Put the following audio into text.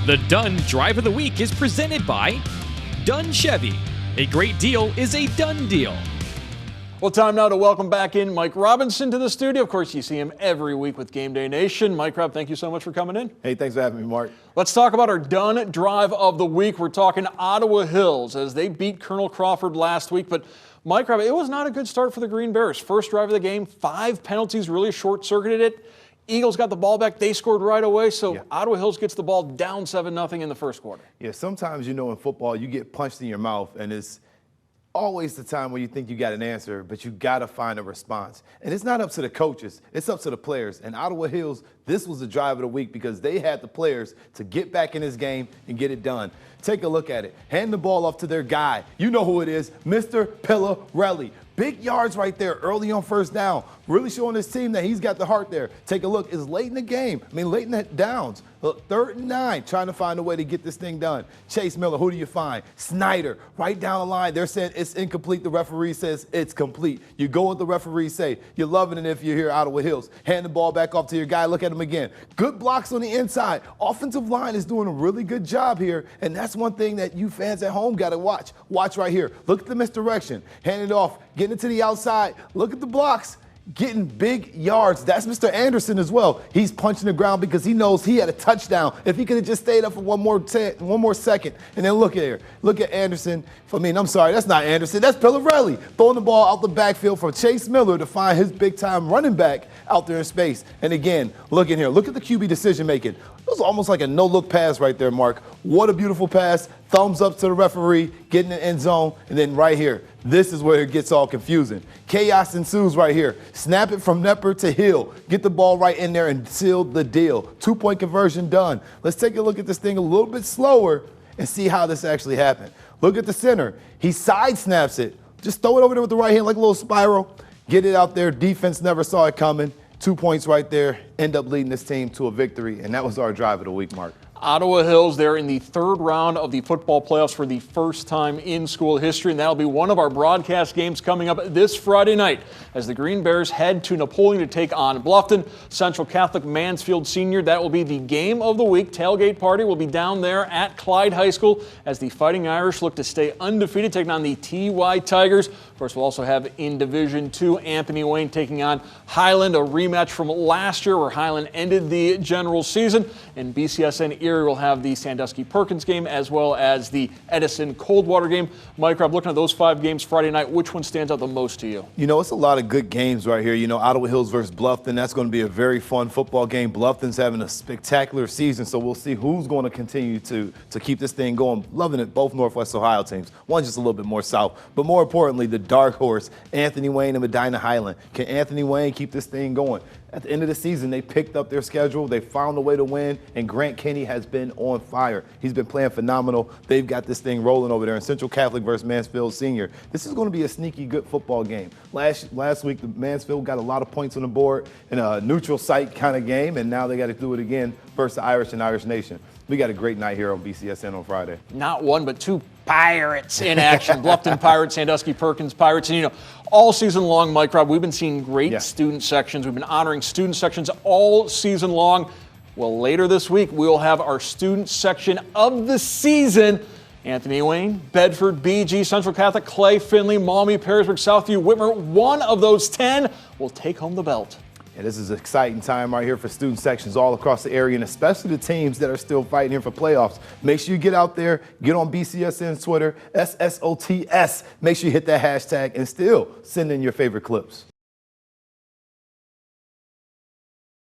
The Dunn Drive of the Week is presented by Dunn Chevy. A great deal is a done deal. Well, time now to welcome back in Mike Robinson to the studio. Of course, you see him every week with Game Day Nation. Mike Rob, thank you so much for coming in. Hey, thanks for having me, Mark. Let's talk about our Dunn Drive of the Week. We're talking Ottawa Hills as they beat Colonel Crawford last week. But Mike Rob, it was not a good start for the Green Bears. First drive of the game, 5 penalties really short-circuited it. Eagles got the ball back. They scored right away. So Ottawa Hills gets the ball down 7-0 in the first quarter. Yeah, sometimes, in football, you get punched in your mouth, and it's always the time where you think you got an answer, but you got to find a response. And it's not up to the coaches. It's up to the players. And Ottawa Hills, this was the drive of the week because they had the players to get back in this game and get it done. Take a look at it. Hand the ball off to their guy. You know who it is, Mr. Pillarelli. Big yards right there early on first down. Really showing his team that he's got the heart there. Take a look. It's late in the game. Late in the downs. Look, 3rd and 9, trying to find a way to get this thing done. Chase Miller, who do you find? Snyder, right down the line. They're saying it's incomplete. The referee says it's complete. You go with the referee say. You're loving it if you're here at Ottawa Hills. Hand the ball back off to your guy. Look at him again. Good blocks on the inside. Offensive line is doing a really good job here, and that's one thing that you fans at home got to watch. Watch right here. Look at the misdirection. Hand it off. Getting it to the outside. Look at the blocks. Getting big yards. That's Mr. Anderson as well. He's punching the ground because he knows he had a touchdown. If he could have just stayed up for one more second. And then look at here. Look at Anderson. I'm sorry, that's not Anderson. That's Pillarelli throwing the ball out the backfield for Chase Miller to find his big-time running back out there in space. And again, look in here. Look at the QB decision-making. It was almost like a no-look pass right there, Mark. What a beautiful pass. Thumbs up to the referee, getting the end zone, and then right here, this is where it gets all confusing. Chaos ensues right here. Snap it from Nepper to Hill. Get the ball right in there and seal the deal. 2-point conversion done. Let's take a look at this thing a little bit slower and see how this actually happened. Look at the center. He side snaps it. Just throw it over there with the right hand like a little spiral. Get it out there. Defense never saw it coming. 2 points right there. End up leading this team to a victory, and that was our drive of the week, Mark. Ottawa Hills, they're in the 3rd round of the football playoffs for the first time in school history, and that'll be one of our broadcast games coming up this Friday night as the Green Bears head to Napoleon to take on Bluffton. Central Catholic Mansfield Senior, that will be the game of the week. Tailgate party will be down there at Clyde High School as the Fighting Irish look to stay undefeated, taking on the TY Tigers. Of course, we'll also have in Division II, Anthony Wayne taking on Highland, a rematch from last year where Highland ended the general season, and BCSN Erie will have the Sandusky-Perkins game as well as the Edison-Coldwater game. Mike Rob, looking at those 5 games Friday night, which one stands out the most to you? It's a lot of good games right here. Ottawa Hills versus Bluffton, that's going to be a very fun football game. Bluffton's having a spectacular season, so we'll see who's going to continue to keep this thing going. Loving it, both Northwest Ohio teams. One's just a little bit more south. But more importantly, the dark horse, Anthony Wayne and Medina Highland. Can Anthony Wayne keep this thing going? At the end of the season, they picked up their schedule. They found a way to win, and Grant Kenny has been on fire. He's been playing phenomenal. They've got this thing rolling over there in Central Catholic versus Mansfield Senior. This is going to be a sneaky good football game. Last week, the Mansfield got a lot of points on the board in a neutral site kind of game, and now they got to do it again versus the Irish and Irish Nation. We got a great night here on BCSN on Friday. Not one, but 2 Pirates in action. Bluffton Pirates, Sandusky-Perkins Pirates. And, all season long, Mike Rob, we've been seeing great student sections. We've been honoring student sections all season long. Well, later this week, we'll have our student section of the season. Anthony Wayne, Bedford, BG, Central Catholic, Clay, Findlay, Maumee, Perrysburg, Southview, Whitmer. One of those 10 will take home the belt. And this is an exciting time right here for student sections all across the area, and especially the teams that are still fighting here for playoffs. Make sure you get out there, get on BCSN's Twitter, SSOTS. Make sure you hit that hashtag and still send in your favorite clips.